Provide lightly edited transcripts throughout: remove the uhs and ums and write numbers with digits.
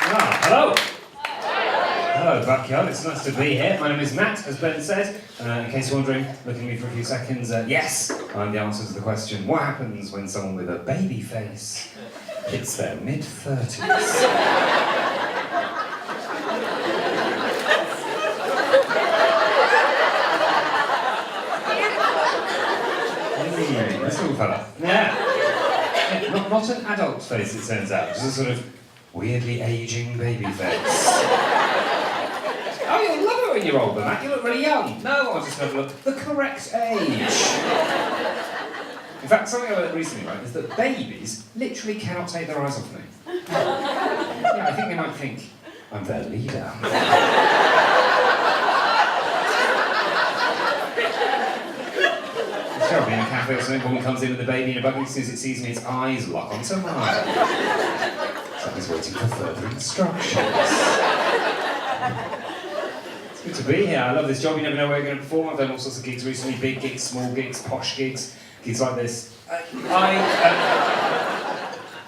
Hello. Hello, backyard. It's nice to be here. My name is Matt, as Ben said. In case you're wondering, look at me for a few seconds. Yes, I'm the answer to the question, what happens when someone with a baby face hits their mid-30s? This little fella. Yeah. Not an adult face, it turns out. Just a sort of weirdly aging baby face. Oh, you'll love it when you're older, Matt. You look really young. No, I just never look the correct age. In fact, something I learned recently, right, is that babies literally cannot take their eyes off me. Yeah, I think they might think I'm their leader. I'll be in a cafe or something, woman comes in with the baby in a buggy, as soon as it sees me, its eyes lock onto mine. It's like it's waiting for further instructions. It's good to be here. I love this job. You never know where you're going to perform. I've done all sorts of gigs recently, big gigs, small gigs, posh gigs, gigs like this.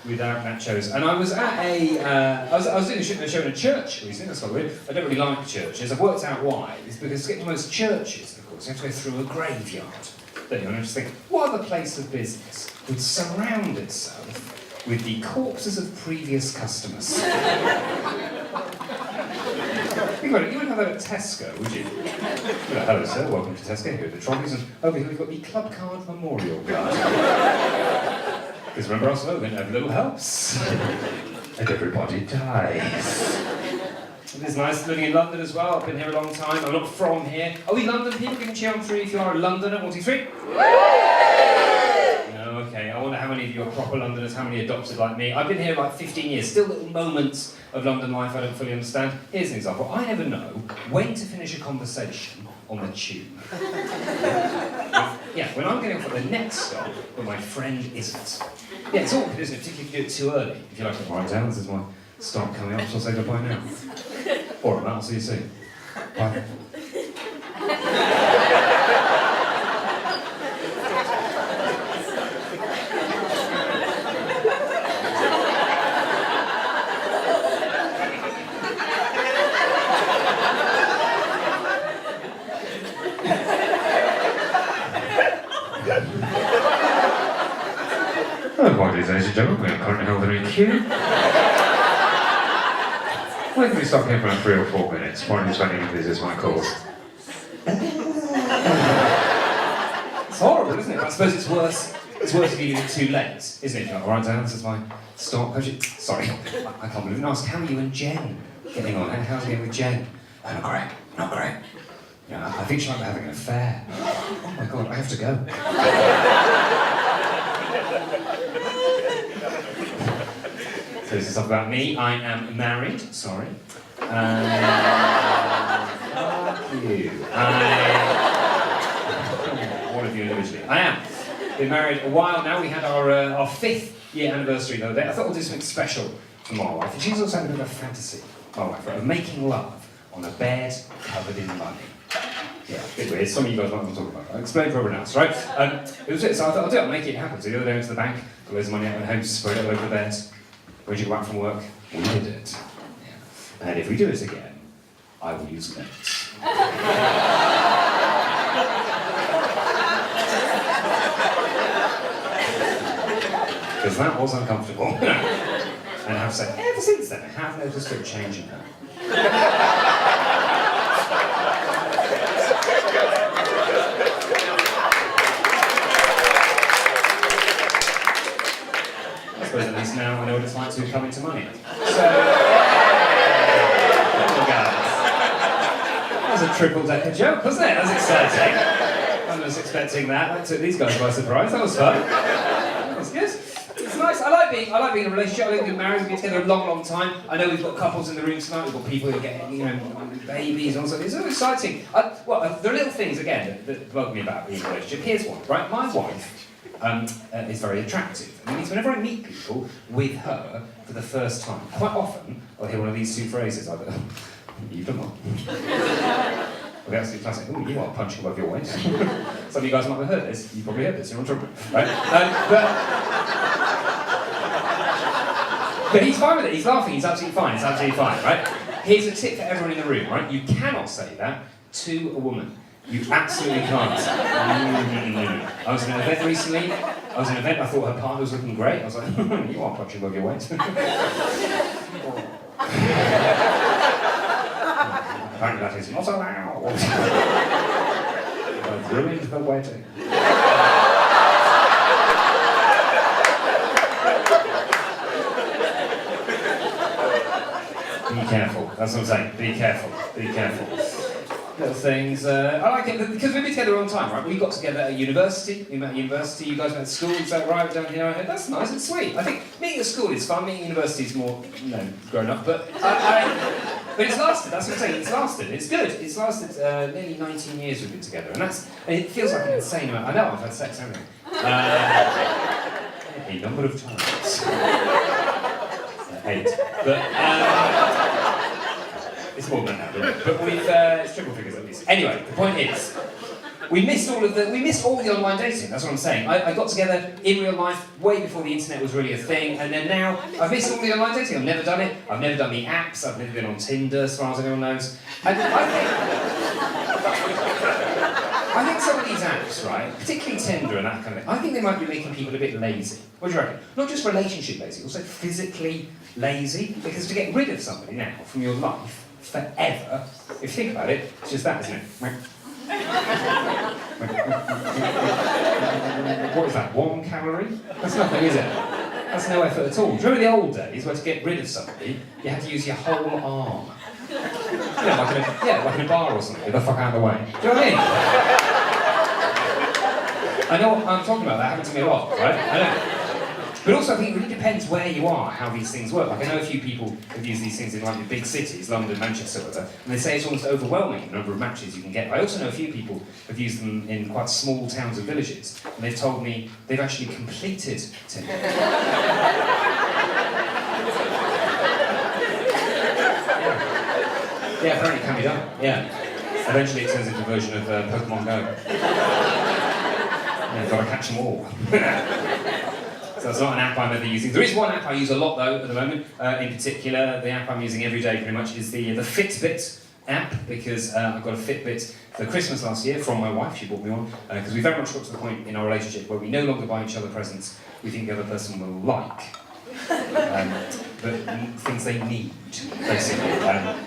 Without nachos. And I was at I was doing a show in a church recently. That's quite weird. I don't really like churches. I've worked out why. It's because to get to most churches, of course, you have to go through a graveyard. Don't you? And I just think, what other place of business would surround itself with the corpses of previous customers? Think about it, you wouldn't have that at Tesco, would you? Like, hello sir, welcome to Tesco, here are the trolleys, and over here we've got the Club Card Memorial Card. Because remember our slogan, every little helps, and everybody dies. It is nice living in London as well. I've been here a long time. I'm not from here. Are we London people? Give me a cheer on three if you are a Londoner. 1, 2, 3. No, okay. I wonder how many of you are proper Londoners, how many adopted like me. I've been here like 15 years. Still little moments of London life I don't fully understand. Here's an example. I never know when to finish a conversation on the tube. Yeah, when I'm getting off at the next stop, but my friend isn't. Yeah, it's awkward, isn't it? Particularly if you do it too early. If you like to write down, this is my stop coming up, so I'll say goodbye now. All right, Matt, I'll see you soon. Bye. Apologies, ladies and gentlemen, we are currently holding a queue. When can we stop here for 3 or 4 minutes? More than 20 minutes is my course. It's horrible, isn't it? I suppose it's worse if you do it too late, isn't it? All right, Dan, this is my stop. Sorry, I can't believe it. Ask, how are you and Jen getting on? How's it going with Jen? Oh, not great. You know, I think she might be having an affair. Oh my God, I have to go. So this is stuff about me. I am married. Sorry. Fuck you. One of you individually. I am. Been married a while now. We had our 5th year anniversary the other day. I thought we'd do something special for my wife. And she's also had a bit of a fantasy, my wife, of making love on a bed covered in money. Yeah, a bit weird. Some of you guys might want to talk about it. I'll explain for everyone else, right? It was it. So I thought, I'll do it. I'll make it happen. So the other day I went to the bank, got loads of money out of home, spread it all over the bed. When did you go back from work? We did it. Yeah. And if we do it again, I will use notes. Because that was uncomfortable. And I have to say, ever since then, I have noticed a change in her. I suppose at least now I know what it's like to come into money. So, that was a triple-decker joke, wasn't it? That was exciting. I was expecting that. That took these guys by surprise. That was fun. That was good. It's nice. I like being in a relationship. I like being married. We've been together a long, long time. I know we've got couples in the room tonight. We've got people who are getting, babies and all sorts. It's so exciting. There are little things again that bug me about being in a relationship. Here's one. Right, my wife. Is very attractive. And it means whenever I meet people with her for the first time, quite often I'll hear one of these 2 phrases, either, you've done what? Or the absolute classic, oh, you are punching above your weight. Some of you guys might have heard this, you probably heard this, you're on top of it, right? But he's fine with it, he's laughing, he's absolutely fine, it's absolutely fine, right? Here's a tip for everyone in the room, right? You cannot say that to a woman. You absolutely can't. I was in an event recently, I thought her partner was looking great. I was like, you are punching above your weight. Apparently that is not allowed. I've ruined the wedding. Be careful, that's what I'm saying. Be careful, be careful. Little things. I like it because we've been together a long time, right? We got together at university. We met at university. You guys met at school. Is that right? Down here. That's nice. It's sweet. I think meeting at school is fun. Meeting at university is more, grown up. But but it's lasted. That's what I'm saying. It's lasted. It's good. It's lasted nearly 19 years we've been together, and it feels like an insane amount. I know I've had sex, haven't I? A number of times. 8. But. It's more than that, but it's triple figures at least. Anyway, the point is, we missed all the online dating. That's what I'm saying. I got together in real life way before the internet was really a thing, and then now I've missed all the online dating. I've never done it. I've never done the apps. I've never been on Tinder, as far as anyone knows. And I think some of these apps, right, particularly Tinder and that kind of thing, I think they might be making people a bit lazy. What do you reckon? Not just relationship lazy, also physically lazy. Because to get rid of somebody now from your life forever, if you think about it, it's just that, isn't it? What is that, 1 calorie? That's nothing, is it? That's no effort at all. Do you remember the old days where to get rid of somebody, you had to use your whole arm? Like in a bar or something, get the fuck out of the way. Do you know what I mean? I know what I'm talking about, that happened to me a lot, right? I know. But also, I think it really depends where you are, how these things work. Like, I know a few people have used these things in like the big cities, London, Manchester, whatever, and they say it's almost overwhelming the number of matches you can get. I also know a few people have used them in quite small towns and villages, and they've told me they've actually completed Tinder. Yeah, apparently it can be done, yeah. Eventually it turns into a version of Pokemon Go. Yeah, gotta catch them all. So that's not an app I'm ever using. There is one app I use a lot though at the moment. In particular, the app I'm using every day pretty much is the Fitbit app, because I got a Fitbit for Christmas last year from my wife. She bought me one because we very much got to the point in our relationship where we no longer buy each other presents we think the other person will like, but things they need, basically.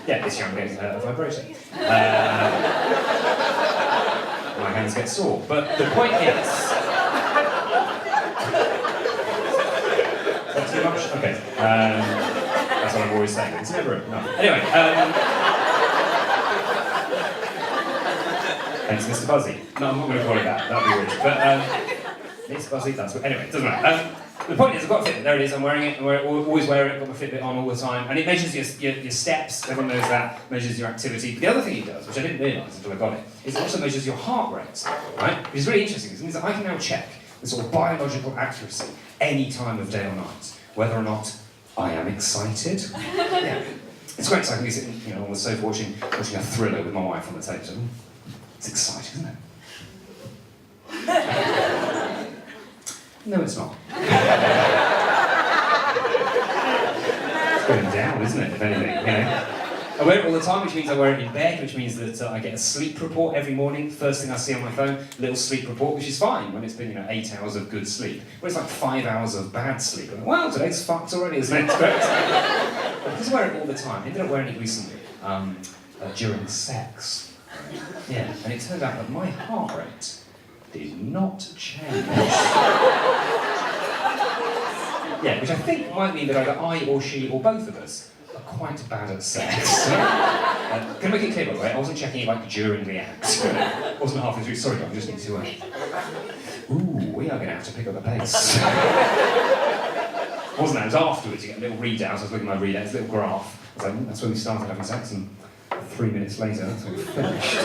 This year I'm getting a vibrator. My hands get sore. But the point is. Too much? Okay. That's what I'm always saying. It's never enough. Anyway. Thanks, Mr. Buzzy. No, I'm not going to call it that. That'd be weird. But Mr. Buzzy, that's what. Anyway, it doesn't matter. The point is, I've got a Fitbit. There it is. I'm wearing it. I always wear it. I've got my Fitbit on all the time, and it measures your steps. Everyone knows that. Measures your activity. But the other thing it does, which I didn't realise until I got it, is it also measures your heart rate. Right? Which is really interesting. It means that I can now check the sort of biological accuracy any time of day or night, whether or not I am excited. Yeah. It's quite exciting. We're sitting, on the sofa watching a thriller with my wife on the television. It's exciting, isn't it? No, it's not. It's going down, isn't it, if anything, I wear it all the time, which means I wear it in bed, which means that I get a sleep report every morning. First thing I see on my phone, little sleep report, which is fine when it's been, 8 hours of good sleep. But it's like 5 hours of bad sleep. I'm like, well, today's fucked already, isn't it? It's great. I just wear it all the time. I ended up wearing it recently during sex. Yeah, and it turned out that my heart rate did not change. Yeah, which I think might mean that either I or she or both of us are quite bad at sex. Can I make it clear, by the way, I wasn't checking it during the act. I wasn't halfway through, sorry, I just need to... we are going to have to pick up the pace. Wasn't that? It was afterwards, you get a little readout. I was looking at my readouts, a little graph. I was like, that's when we started having sex, and 3 minutes later, that's when we finished.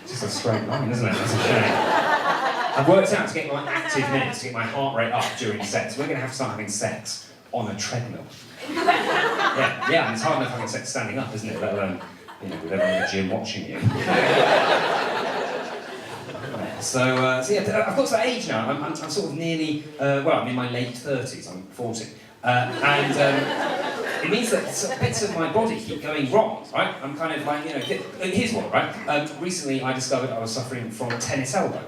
Just a straight line, isn't it? That's a shame. I've worked out to get my active minutes, to get my heart rate up during sex. We're going to have to start having sex on a treadmill. Yeah, and it's hard enough having sex standing up, isn't it? Let alone, with everyone in the gym watching you. So yeah, I've got to that age now. I'm sort of nearly, well, I'm in my late 30s, I'm 40. It means that bits of my body keep going wrong, right? I'm kind of like, here's one, right? Recently I discovered I was suffering from tennis elbow,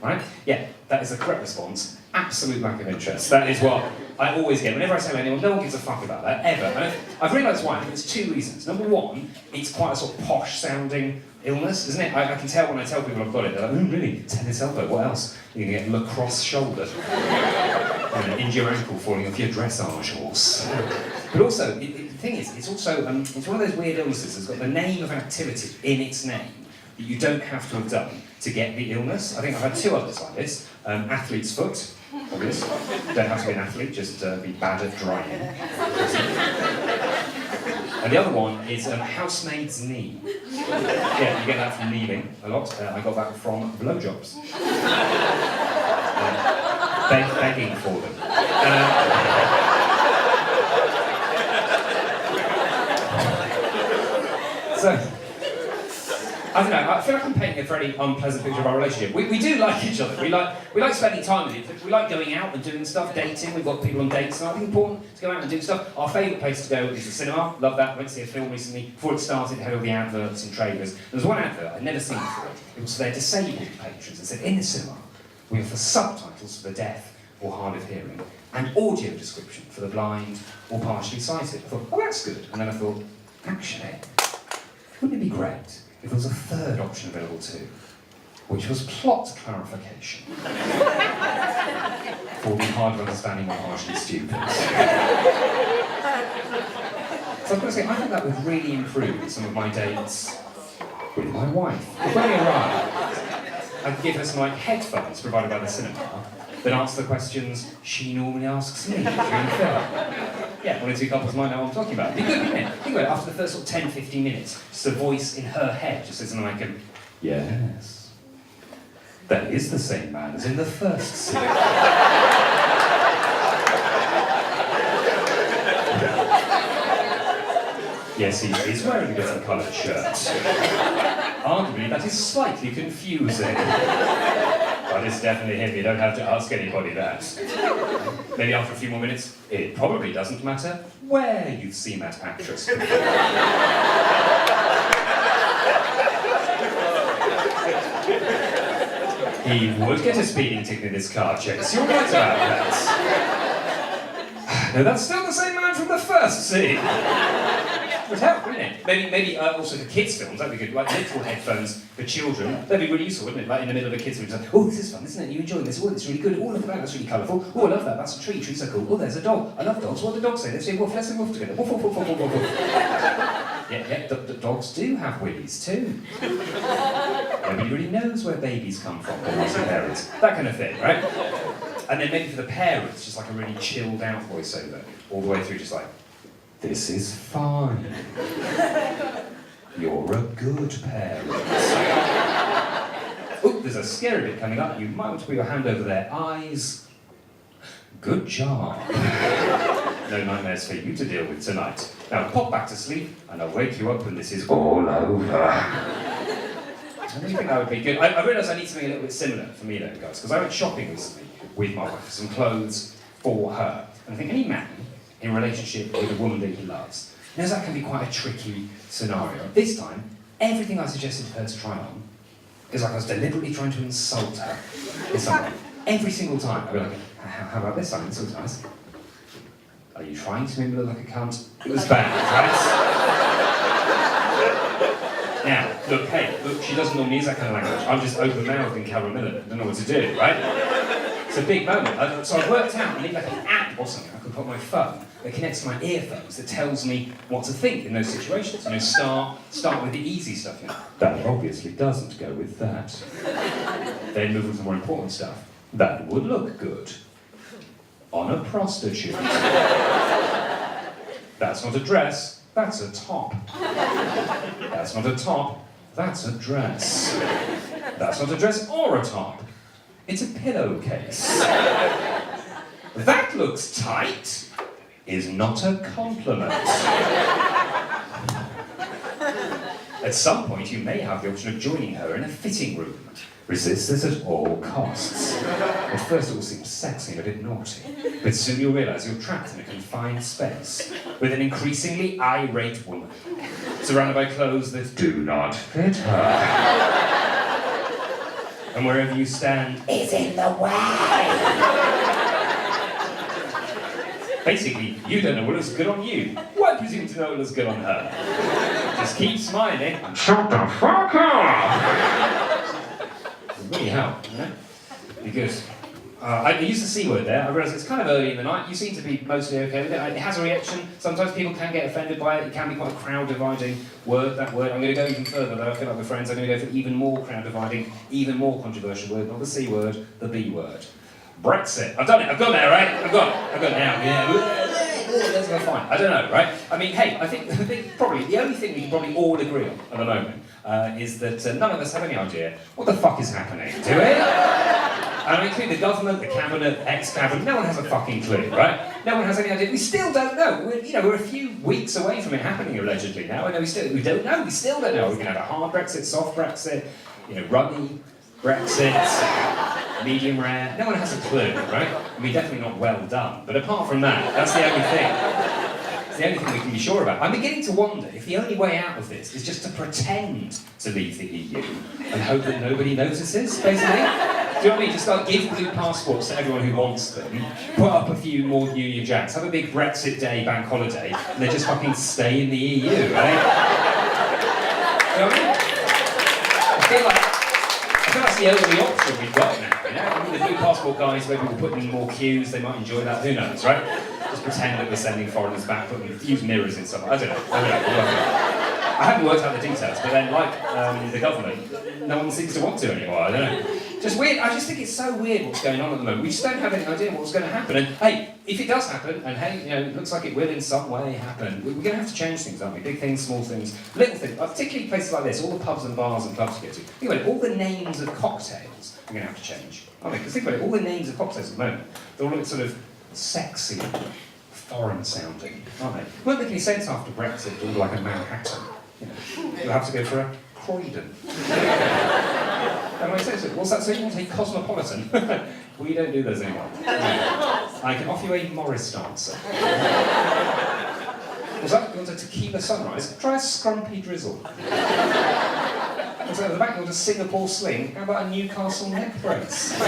right? Yeah, that is the correct response. Absolute lack of interest. That is what I always get. Whenever I tell anyone, no one gives a fuck about that, ever. And I've realised why. I think there's two reasons. Number one, it's quite a sort of posh-sounding illness, isn't it? I can tell when I tell people I've got it, they're like, really? Tennis elbow, what else? You're going to get lacrosse shoulder. And injure your ankle falling off your dressage horse. But also, the thing is, it's also, it's one of those weird illnesses that's got the name of an activity in its name that you don't have to have done to get the illness. I think I've had two others like this. Athlete's foot, obvious. Don't have to be an athlete, just be bad at drying. And the other one is housemaid's knee. Yeah, you get that from kneeling a lot. I got that from blowjobs. Begging for them. So, I don't know, I feel like I'm painting a very unpleasant picture of our relationship. We do like each other, we like spending time with each other, we like going out and doing stuff, dating, we've got people on dates, and I think it's important to go out and do stuff. Our favourite place to go is the cinema, love that, went to see a film recently, before it started, had all the adverts and trailers. There was one advert I'd never seen before, it was for their disabled patrons, it said, in the cinema, we offer subtitles for the deaf or hard of hearing, and audio description for the blind or partially sighted. I thought, oh that's good, and then I thought, actually, wouldn't it be great if there was a third option available too, which was plot clarification for the hard of understanding or partially stupid. So I've got to say, I think that would really improve some of my dates with my wife. If when we arrived, I could give her some headphones provided by the cinema that answer the questions she normally asks me during the film. Yeah, one or two couples might know what I'm talking about. It'd be good, wouldn't it? Think about it, after the first sort of 10, 15 minutes, just a voice in her head just says something like, yes, that is the same man as in the first scene. Yes, he is wearing a different coloured shirt. Arguably, that is slightly confusing. But it's definitely him, you don't have to ask anybody that. Maybe after a few more minutes, it probably doesn't matter where you've seen that actress before. He would get a speeding ticket in his car chase, you're right about that. No, that's still the same man from the first scene. It would help, wouldn't it? Maybe also for kids' films, that'd be good. Like literal headphones for children, that'd be really useful, wouldn't it? Like in the middle of a kids' film, like, oh, this is fun, isn't it? You enjoying this? Oh, it's really good. Oh, look at that, that's really colourful. Oh, I love that, that's a tree, trees are cool. Oh, there's a dog. I love dogs. What do dogs say? They say, woof, let's say woof together. Woof, woof, woof, woof, woof, woof. Yeah, dogs do have willies too. Nobody really knows where babies come from, or their parents. That kind of thing, right? And then maybe for the parents, just like a really chilled out voiceover, all the way through, just like, this is fine. You're a good parent. Oh, there's a scary bit coming up. You might want to put your hand over their eyes. Good job. No nightmares for you to deal with tonight. Now pop back to sleep, and I'll wake you up when this is all over. I really think that would be good. I realise I need something a little bit similar for me though, guys, because I went shopping recently with my wife for some clothes for her. And I think any man in a relationship with a woman that he loves knows that can be quite a tricky scenario. This time, everything I suggested to her to try on is like I was deliberately trying to insult her in some way. Every single time, I'd be like, how about this time? This looks nice. Are you trying to make me look like a cunt? It was bad, right? Now, look, she doesn't normally use that kind of language. I'm just open-mouthed in Carol Miller, don't know what to do, right? It's a big moment. So I worked out, I need like an app or something I can put on my phone that connects to my earphones that tells me what to think in those situations. Start with the easy stuff. That obviously doesn't go with that. Then move on to the more important stuff. That would look good on a prostitute. That's not a dress, that's a top. That's not a top, that's a dress. That's not a dress or a top. It's a pillowcase. That looks tight is not a compliment. At some point, you may have the option of joining her in a fitting room. Resist this at all costs. At first it will seem sexy and a bit naughty, but soon you'll realise you're trapped in a confined space with an increasingly irate woman, surrounded by clothes that do not fit her. And wherever you stand is in the way. Basically, you don't know what looks good on you. Why presume to know what looks good on her? Just keep smiling and shut the fuck up! Really help, you know? Because I used the C word there. I realise it's kind of early in the night. You seem to be mostly okay with it. It has a reaction. Sometimes people can get offended by it. It can be quite a crowd-dividing word, that word. I'm going to go even further, though. I feel like with friends, I'm going to go for even more crowd-dividing, even more controversial word, not the C word, the B word. Brexit. I've done it. I've got there, right? I've got it now. Yeah. That's fine. I don't know, right? I mean, hey, I think probably the only thing we can probably all agree on at the moment is that none of us have any idea what the fuck is happening, do we? I mean, including the government, the cabinet, ex-cabinet, no one has a fucking clue, right? No one has any idea. We still don't know. We're a few weeks away from it happening, allegedly, now. I know we don't know. We still don't know. We're going to have a hard Brexit, soft Brexit, runny Brexit, medium rare. No one has a clue, right? I mean, definitely not well done. But apart from that, that's the only thing. It's the only thing we can be sure about. I'm beginning to wonder if the only way out of this is just to pretend to leave the EU and hope that nobody notices, basically. Do you know what I mean? Just like give blue passports to everyone who wants them, put up a few more Union Jacks, have a big Brexit Day bank holiday, and then just fucking stay in the EU, right? You know what I mean? I feel like that's the only option we've got now, you know? I mean, the blue passport guys, maybe we'll put in more queues, they might enjoy that, who knows, right? Just pretend that we're sending foreigners back, use mirrors in some, I don't know. I haven't worked out the details, but then, like the government, no one seems to want to anymore, I don't know. Just weird, I just think it's so weird what's going on at the moment. We just don't have any idea what's going to happen. And hey, if it does happen, and hey, it looks like it will in some way happen, we're going to have to change things, aren't we? Big things, small things, little things, particularly places like this, all the pubs and bars and clubs you go to. Think about it, all the names of cocktails are going to have to change, aren't they? Because think about it, all the names of cocktails at the moment, they're all sort of sexy, foreign sounding, aren't they? It won't make any sense after Brexit, it'll be like a Manhattan. You'll have to go for a Croydon. That makes sense. What's that saying? You want to say cosmopolitan? We don't do those anymore. I can offer you a Morris dancer. What's that? You want a tequila sunrise? Try a scrumpy drizzle. What's that at the back? You want a Singapore sling? How about a Newcastle neck brace?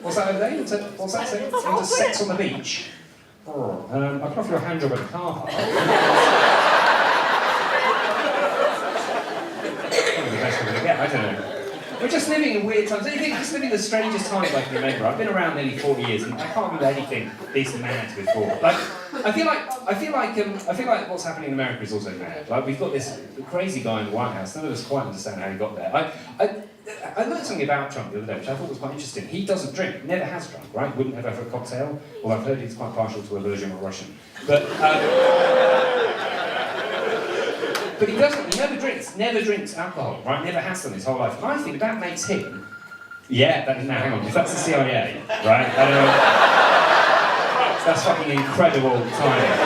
What's that over there? What's that saying? You want a sex on the beach? I can offer you a hand job at a car park. I don't know. We're just living in weird times. I think just living the strangest times I can remember. I've been around nearly 40 years and I can't remember anything this mad before. Like, I feel like what's happening in America is also mad. Like, we've got this crazy guy in the White House. None of us quite understand how he got there. I learned something about Trump the other day, which I thought was quite interesting. He doesn't drink, never has drunk, right? Wouldn't ever have a cocktail. Well, I've heard he's quite partial to a Virgin or Russian. But he doesn't, he never drinks alcohol, right? Never has done his whole life. I think that makes him, now hang on, if that's the CIA, right? I don't know. That's fucking incredible timing.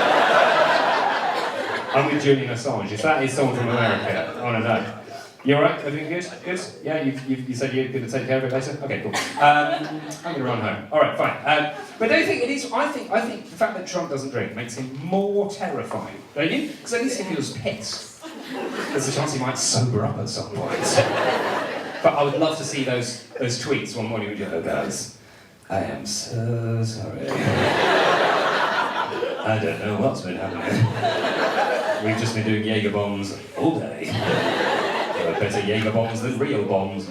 I'm with Julian Assange. If that is someone from America, I don't know. You alright? Everything good? Good? Yeah, you said you're going to take care of it later? Okay, cool. I'm going to run home. Alright, fine. But don't you think it is, I think the fact that Trump doesn't drink makes him more terrifying, don't you? Because at least if he was pissed, there's a chance he might sober up at some point. But I would love to see those tweets one morning when you go, guys, I am so sorry. I don't know what's been happening. We've just been doing Jaeger bombs all day. Better Jaeger bombs than real bombs.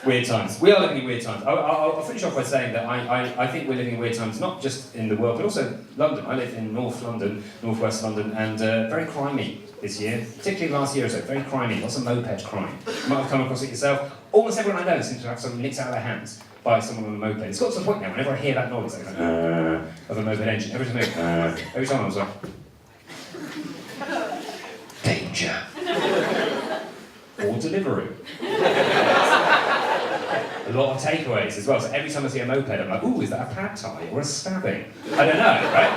Weird times. We are living in weird times. I'll finish off by saying that I think we're living in weird times, not just in the world, but also London. I live in North London, Northwest London, and very crimey this year, particularly last year or so, very crimey, lots of moped crime. You might have come across it yourself. Almost everyone I know seems to have something nicked out of their hands by someone on a moped. It's got to the point now, whenever I hear that noise, like, of a moped engine, every time I was like, danger. Or Deliveroo. A lot of takeaways as well. So every time I see a moped, I'm like, ooh, is that a pad thai or a stabbing? I don't know, right?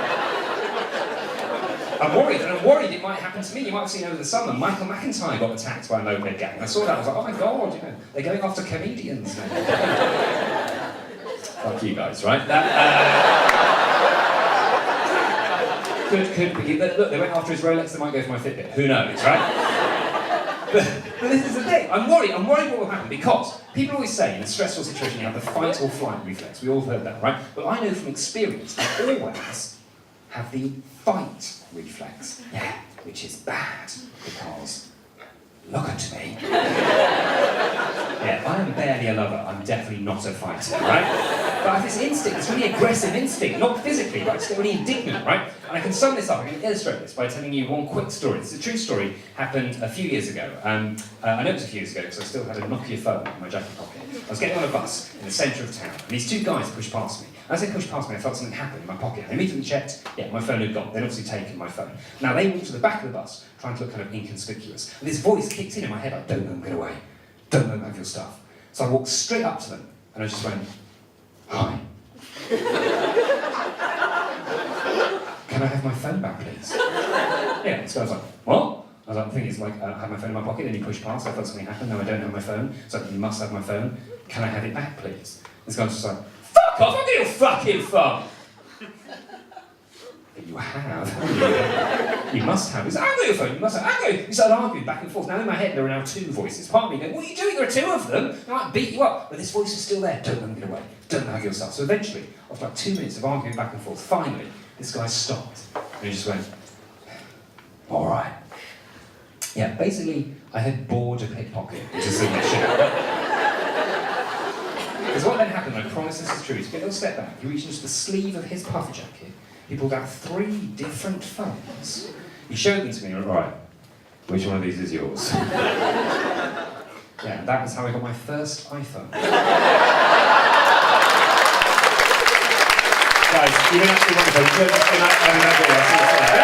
I'm worried it might happen to me. You might have seen over the summer, Michael McIntyre got attacked by a moped gang. I saw that, I was like, oh my God, they're going after comedians now. Fuck you guys, right? Could be, look, they went after his Rolex, they might go for my Fitbit. Who knows, right? But this is the thing, I'm worried what will happen, because people always say in a stressful situation you have the fight or flight reflex. We all heard that, right? But I know from experience, I always have the fight reflex, which is bad, because look at me. I am barely a lover, I'm definitely not a fighter, right? But I have this instinct, it's really aggressive instinct, not physically, but it's really indignant, right? And I can sum this up, I can illustrate this by telling you one quick story. It's a true story, happened a few years ago. I know it was a few years ago because I still had a Nokia phone in my jacket pocket. I was getting on a bus in the centre of town, and these two guys pushed past me. As they pushed past me, I felt something happen in my pocket. I immediately checked, my phone had gone. They'd obviously taken my phone. Now, they walked to the back of the bus, trying to look kind of inconspicuous. And this voice kicked in my head, like, don't let them get away. Don't let them have your stuff. So I walked straight up to them, and I just went, hi. Can I have my phone back, please? This guy was like, what? I was like, the thing is, like, I have my phone in my pocket, then you push past, I thought something happened, no, I don't have my phone, so you must have my phone. Can I have it back, please? This guy was just like, fuck off, I'll get your fucking phone! But you have. You must have. He's like, I've got your phone, you must have. I've got it. We started arguing back and forth. Now in my head there are now two voices. Part of me going, what are you doing? There are two of them. I might beat you up. But this voice is still there. Don't let them get away. Don't have your stuff. So eventually, after like 2 minutes of arguing back and forth, finally, this guy stopped. And he just went, all right. Basically, I had bored a pickpocket into submission. Because what then happened, I promise this is true, he took a little step back, he reached into the sleeve of his puff jacket, he pulled out 3 different phones. He showed them to me and went, right, which one of these is yours? That was how I got my first iPhone. Guys, you've been absolutely wonderful.